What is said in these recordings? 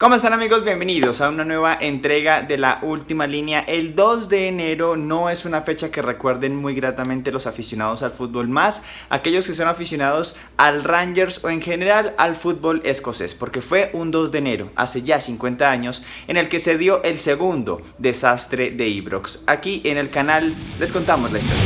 ¿Cómo están, amigos? Bienvenidos a una nueva entrega de La Última Línea. El 2 de enero no es una fecha que recuerden muy gratamente los aficionados al fútbol, más aquellos que son aficionados al Rangers o en general al fútbol escocés, porque fue un 2 de enero, hace ya 50 años, en el que se dio el segundo desastre de Ibrox. Aquí en el canal les contamos la historia.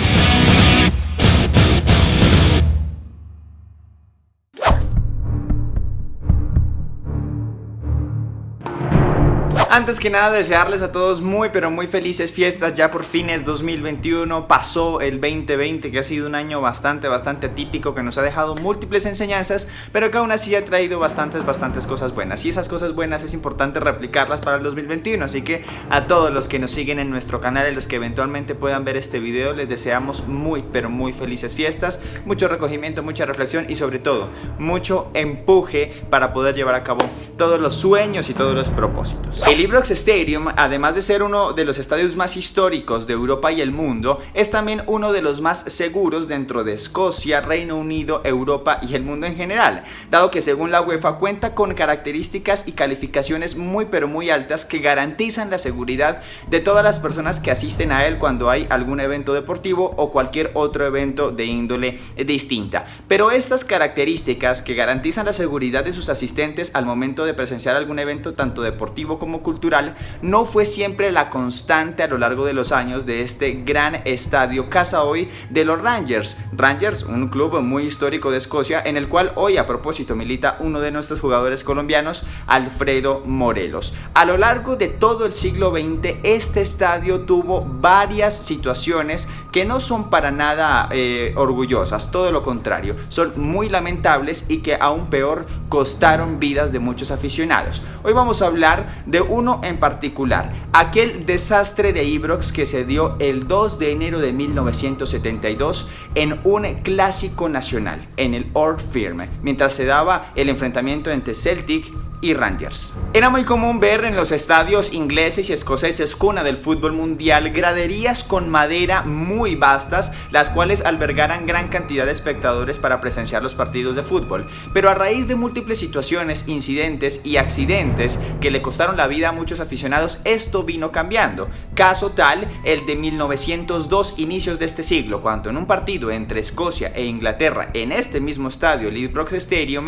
Antes que nada, desearles a todos muy pero muy felices fiestas. Ya por fin es 2021, pasó el 2020, que ha sido un año bastante atípico, que nos ha dejado múltiples enseñanzas, pero que aún así ha traído bastantes cosas buenas, y esas cosas buenas es importante replicarlas para el 2021. Así que a todos los que nos siguen en nuestro canal y los que eventualmente puedan ver este video, les deseamos muy pero muy felices fiestas, mucho recogimiento, mucha reflexión y sobre todo mucho empuje para poder llevar a cabo todos los sueños y todos los propósitos. El Ibrox Stadium, además de ser uno de los estadios más históricos de Europa y el mundo, es también uno de los más seguros dentro de Escocia, Reino Unido, Europa y el mundo en general, dado que según la UEFA cuenta con características y calificaciones muy pero muy altas que garantizan la seguridad de todas las personas que asisten a él cuando hay algún evento deportivo o cualquier otro evento de índole distinta. Pero estas características que garantizan la seguridad de sus asistentes al momento de presenciar algún evento tanto deportivo como cultural no fue siempre la constante a lo largo de los años de este gran estadio casa hoy de los Rangers. Rangers, un club muy histórico de Escocia, en el cual hoy a propósito milita uno de nuestros jugadores colombianos, Alfredo Morelos. A lo largo de todo el siglo XX este estadio tuvo varias situaciones que no son para nada orgullosas, todo lo contrario, son muy lamentables y que aún peor costaron vidas de muchos aficionados. Hoy vamos a hablar de uno en particular, aquel desastre de Ibrox que se dio el 2 de enero de 1972 en un clásico nacional, en el Old Firm, mientras se daba el enfrentamiento entre Celtic y Rangers. Era muy común ver en los estadios ingleses y escoceses, cuna del fútbol mundial, graderías con madera muy vastas, las cuales albergaran gran cantidad de espectadores para presenciar los partidos de fútbol. Pero a raíz de múltiples situaciones, incidentes y accidentes que le costaron la vida a muchos aficionados, esto vino cambiando. Caso tal el de 1902, inicios de este siglo, cuando en un partido entre Escocia e Inglaterra en este mismo estadio, el Ibrox Stadium,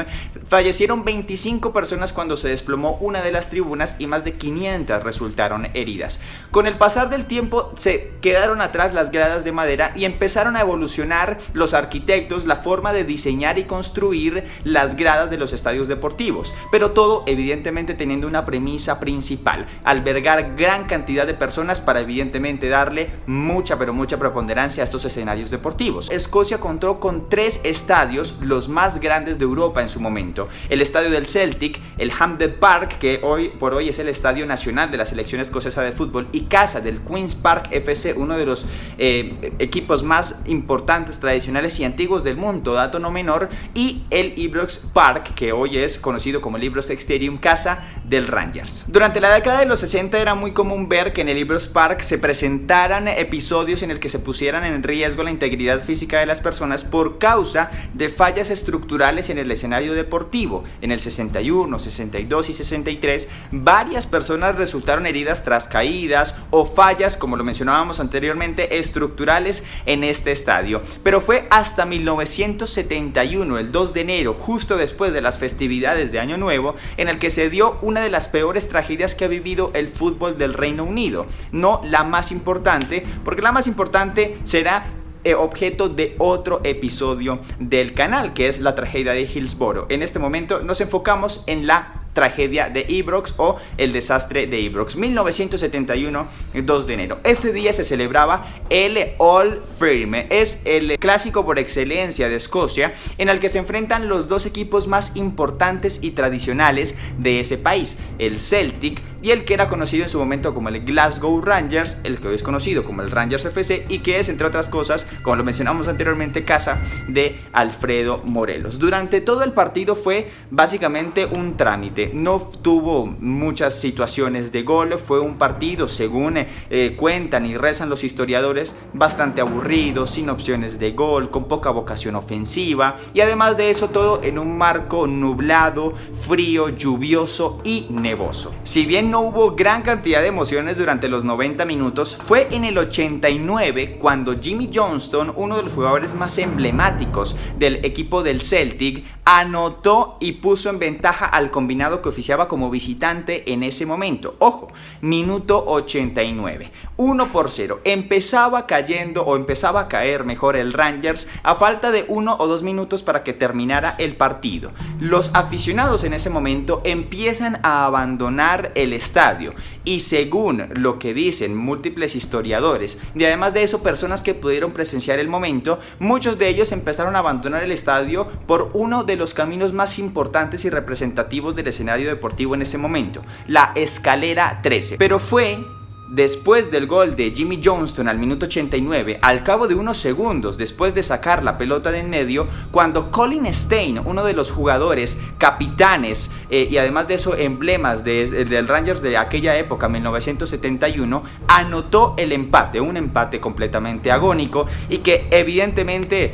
fallecieron 25 personas cuando se desplomó una de las tribunas y más de 500 resultaron heridas. Con el pasar del tiempo se quedaron atrás las gradas de madera y empezaron a evolucionar los arquitectos la forma de diseñar y construir las gradas de los estadios deportivos, pero todo evidentemente teniendo una premisa principal: albergar gran cantidad de personas para evidentemente darle mucha preponderancia a estos escenarios deportivos. Escocia contó con 3 estadios, los más grandes de Europa en su momento: el estadio del Celtic, el Hampden Park, que hoy por hoy es el estadio nacional de la selección escocesa de fútbol y casa del Queen's Park FC, uno de los equipos más importantes, tradicionales y antiguos del mundo, dato no menor, y el Ibrox Park, que hoy es conocido como el Ibrox Stadium, casa del Rangers. Durante la década de los 60 era muy común ver que en el Ibrox Park se presentaran episodios en el que se pusieran en riesgo la integridad física de las personas por causa de fallas estructurales en el escenario deportivo. En el 61, 62 y 63, varias personas resultaron heridas tras caídas o fallas, como lo mencionábamos anteriormente, estructurales en este estadio. Pero fue hasta 1971, el 2 de enero, justo después de las festividades de Año Nuevo, en el que se dio una de las peores tragedias que ha vivido el fútbol del Reino Unido. No la más importante, porque la más importante será objeto de otro episodio del canal, que es la tragedia de Hillsborough. En este momento nos enfocamos en la tragedia de Ibrox o el desastre de Ibrox. 1971, 2 de enero. Ese día se celebraba el Old Firm. Es el clásico por excelencia de Escocia, en el que se enfrentan los dos equipos más importantes y tradicionales de ese país, el Celtic y el que era conocido en su momento como el Glasgow Rangers, el que hoy es conocido como el Rangers FC, y que es, entre otras cosas, como lo mencionamos anteriormente, casa de Alfredo Morelos. Durante todo el partido fue básicamente un trámite. simple, no tuvo muchas situaciones de gol, fue un partido, según cuentan y rezan los historiadores, bastante aburrido, sin opciones de gol, con poca vocación ofensiva, y además de eso todo en un marco nublado, frío, lluvioso y nevoso. Si bien no hubo gran cantidad de emociones durante los 90 minutos, fue en el 89 cuando Jimmy Johnstone, uno de los jugadores más emblemáticos del equipo del Celtic, anotó y puso en ventaja al combinado que oficiaba como visitante en ese momento. Ojo, minuto 89, 1-0. Empezaba a caer mejor el Rangers a falta de 1 o 2 minutos para que terminara el partido. Los aficionados en ese momento empiezan a abandonar el estadio y, según lo que dicen múltiples historiadores y además de eso personas que pudieron presenciar el momento, muchos de ellos empezaron a abandonar el estadio por uno de los caminos más importantes y representativos del escenario deportivo en ese momento, la escalera 13. Pero fue después del gol de Jimmy Johnstone al minuto 89, al cabo de unos segundos después de sacar la pelota de en medio, cuando Colin Stein, uno de los jugadores, capitanes y además de eso emblemas del Rangers de aquella época, 1971, anotó el empate, un empate completamente agónico y que evidentemente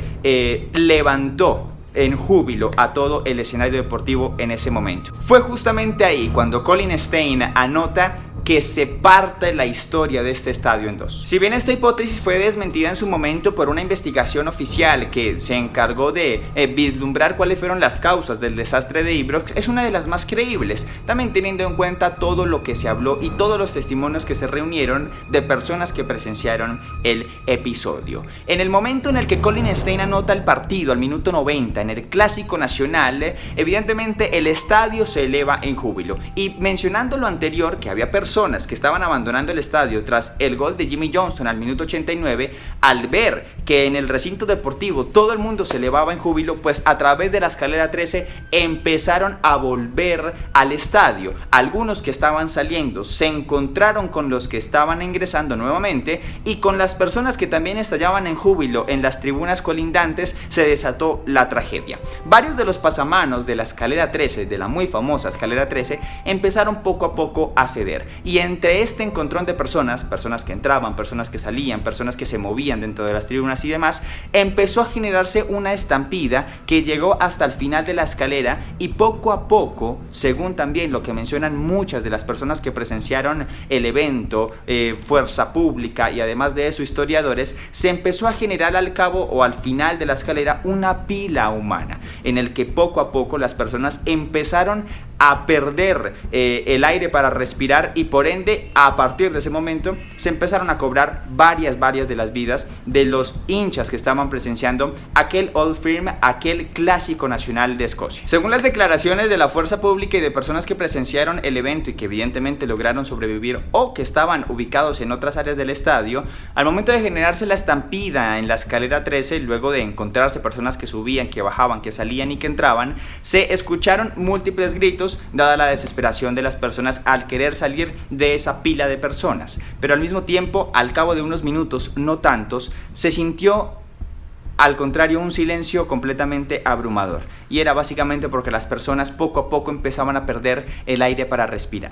levantó en júbilo a todo el escenario deportivo en ese momento. Fue justamente ahí cuando Colin Stein anota que se parte la historia de este estadio en dos. Si bien esta hipótesis fue desmentida en su momento por una investigación oficial que se encargó de vislumbrar cuáles fueron las causas del desastre de Ibrox, es una de las más creíbles, también teniendo en cuenta todo lo que se habló y todos los testimonios que se reunieron de personas que presenciaron el episodio. En el momento en el que Colin Stein anota el partido al minuto 90 en el Clásico Nacional, evidentemente el estadio se eleva en júbilo, y mencionando lo anterior, que había personas que estaban abandonando el estadio tras el gol de Jimmy Johnstone al minuto 89, al ver que en el recinto deportivo todo el mundo se elevaba en júbilo, pues a través de la escalera 13 empezaron a volver al estadio. Algunos que estaban saliendo se encontraron con los que estaban ingresando nuevamente, y con las personas que también estallaban en júbilo en las tribunas colindantes se desató la tragedia. Varios de los pasamanos de la escalera 13, de la muy famosa escalera 13, empezaron poco a poco a ceder. Y entre este encontrón de personas que entraban, personas que salían, personas que se movían dentro de las tribunas y demás, empezó a generarse una estampida que llegó hasta el final de la escalera, y poco a poco, según también lo que mencionan muchas de las personas que presenciaron el evento, fuerza pública y además de eso historiadores, se empezó a generar al cabo o al final de la escalera una pila humana, en el que poco a poco las personas empezaron a perder el aire para respirar, y por ende a partir de ese momento se empezaron a cobrar varias de las vidas de los hinchas que estaban presenciando aquel Old Firm, aquel Clásico Nacional de Escocia. Según las declaraciones de la fuerza pública y de personas que presenciaron el evento y que evidentemente lograron sobrevivir o que estaban ubicados en otras áreas del estadio, al momento de generarse la estampida en la escalera 13, luego de encontrarse personas que subían, que bajaban, que salían y que entraban, se escucharon múltiples gritos dada la desesperación de las personas al querer salir de esa pila de personas. Pero al mismo tiempo, al cabo de unos minutos, no tantos, se sintió al contrario un silencio completamente abrumador, y era básicamente porque las personas poco a poco empezaban a perder el aire para respirar.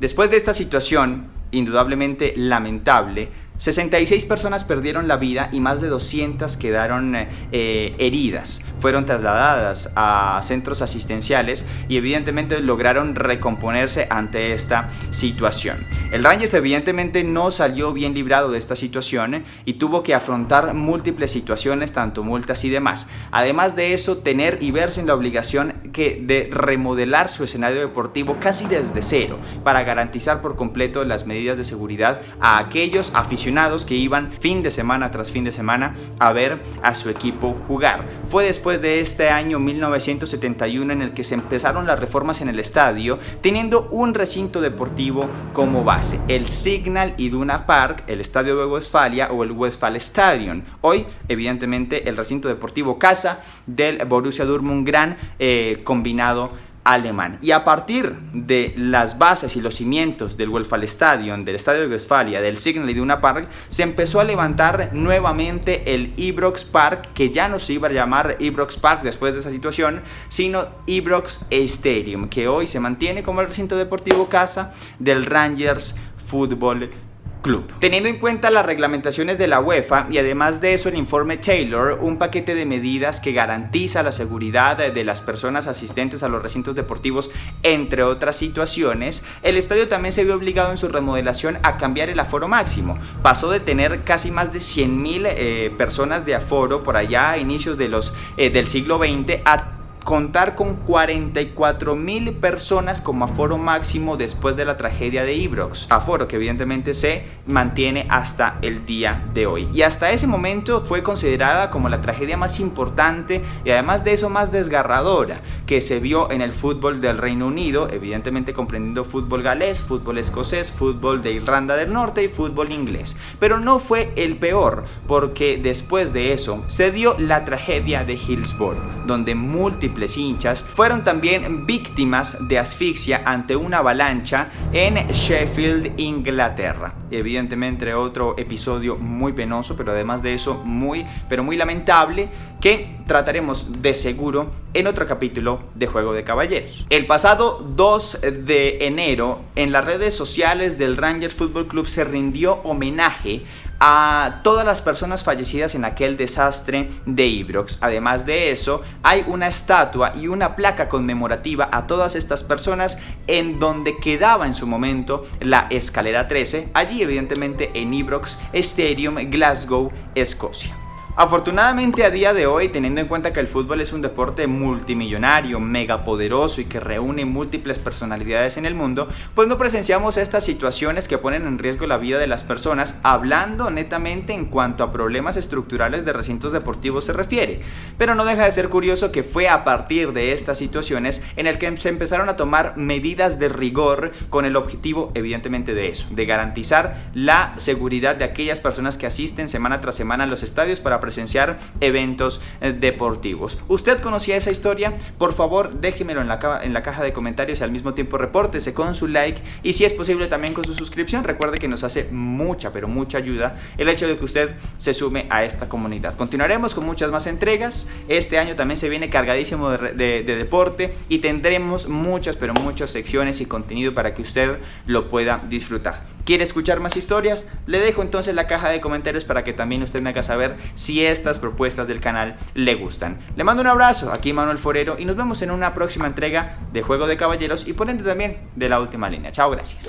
Después de esta situación indudablemente lamentable, 66 personas perdieron la vida y más de 200 quedaron heridas. Fueron trasladadas a centros asistenciales y evidentemente lograron recomponerse ante esta situación. El Rangers evidentemente no salió bien librado de esta situación y tuvo que afrontar múltiples situaciones, tanto multas y demás. Además de eso, tener y verse en la obligación de remodelar su escenario deportivo casi desde cero para garantizar por completo las medidas de seguridad a aquellos aficionados que iban fin de semana tras fin de semana a ver a su equipo jugar. Fue después de este año 1971 en el que se empezaron las reformas en el estadio, teniendo un recinto deportivo como base, el Signal Iduna Park, el estadio de Westfalia o el Westfalenstadion. Hoy, evidentemente, el recinto deportivo casa del Borussia Dortmund, gran combinado alemán. Y a partir de las bases y los cimientos del Westfalenstadion, del Estadio de Westfalia, del Signal Iduna Park, se empezó a levantar nuevamente el Ibrox Park, que ya no se iba a llamar Ibrox Park después de esa situación, sino Ibrox Stadium, que hoy se mantiene como el recinto deportivo casa del Rangers Football Club. Teniendo en cuenta las reglamentaciones de la UEFA y además de eso el informe Taylor, un paquete de medidas que garantiza la seguridad de las personas asistentes a los recintos deportivos, entre otras situaciones, el estadio también se vio obligado en su remodelación a cambiar el aforo máximo. Pasó de tener casi más de 100.000 personas de aforo por allá a inicios de del siglo XX a contar con 44.000 personas como aforo máximo después de la tragedia de Ibrox, aforo que evidentemente se mantiene hasta el día de hoy, y hasta ese momento fue considerada como la tragedia más importante y además de eso más desgarradora que se vio en el fútbol del Reino Unido, evidentemente comprendiendo fútbol galés, fútbol escocés, fútbol de Irlanda del Norte y fútbol inglés. Pero no fue el peor, porque después de eso se dio la tragedia de Hillsborough, donde múltiples hinchas fueron también víctimas de asfixia ante una avalancha en Sheffield, Inglaterra. Evidentemente otro episodio muy penoso, pero además de eso muy lamentable, que trataremos de seguro en otro capítulo de Juego de Caballeros. El pasado 2 de enero en las redes sociales del Rangers Football Club se rindió homenaje a todas las personas fallecidas en aquel desastre de Ibrox. Además de eso, hay una estatua y una placa conmemorativa a todas estas personas en donde quedaba en su momento la escalera 13, allí evidentemente en Ibrox Stadium, Glasgow, Escocia. Afortunadamente a día de hoy, teniendo en cuenta que el fútbol es un deporte multimillonario, megapoderoso y que reúne múltiples personalidades en el mundo, pues no presenciamos estas situaciones que ponen en riesgo la vida de las personas, hablando netamente en cuanto a problemas estructurales de recintos deportivos se refiere. Pero no deja de ser curioso que fue a partir de estas situaciones en el que se empezaron a tomar medidas de rigor con el objetivo evidentemente de eso, de garantizar la seguridad de aquellas personas que asisten semana tras semana a los estadios para presenciar eventos deportivos. ¿Usted conocía esa historia? Por favor, déjemelo en la caja de comentarios y al mismo tiempo repórtese con su like y si es posible también con su suscripción. Recuerde que nos hace mucha, pero mucha ayuda el hecho de que usted se sume a esta comunidad. Continuaremos con muchas más entregas. Este año también se viene cargadísimo de deporte y tendremos muchas, pero muchas secciones y contenido para que usted lo pueda disfrutar. ¿Quiere escuchar más historias? Le dejo entonces la caja de comentarios para que también usted me haga saber si estas propuestas del canal le gustan. Le mando un abrazo, aquí Manuel Forero, y nos vemos en una próxima entrega de Juego de Caballeros y por ende también de La Última Línea. Chao, gracias.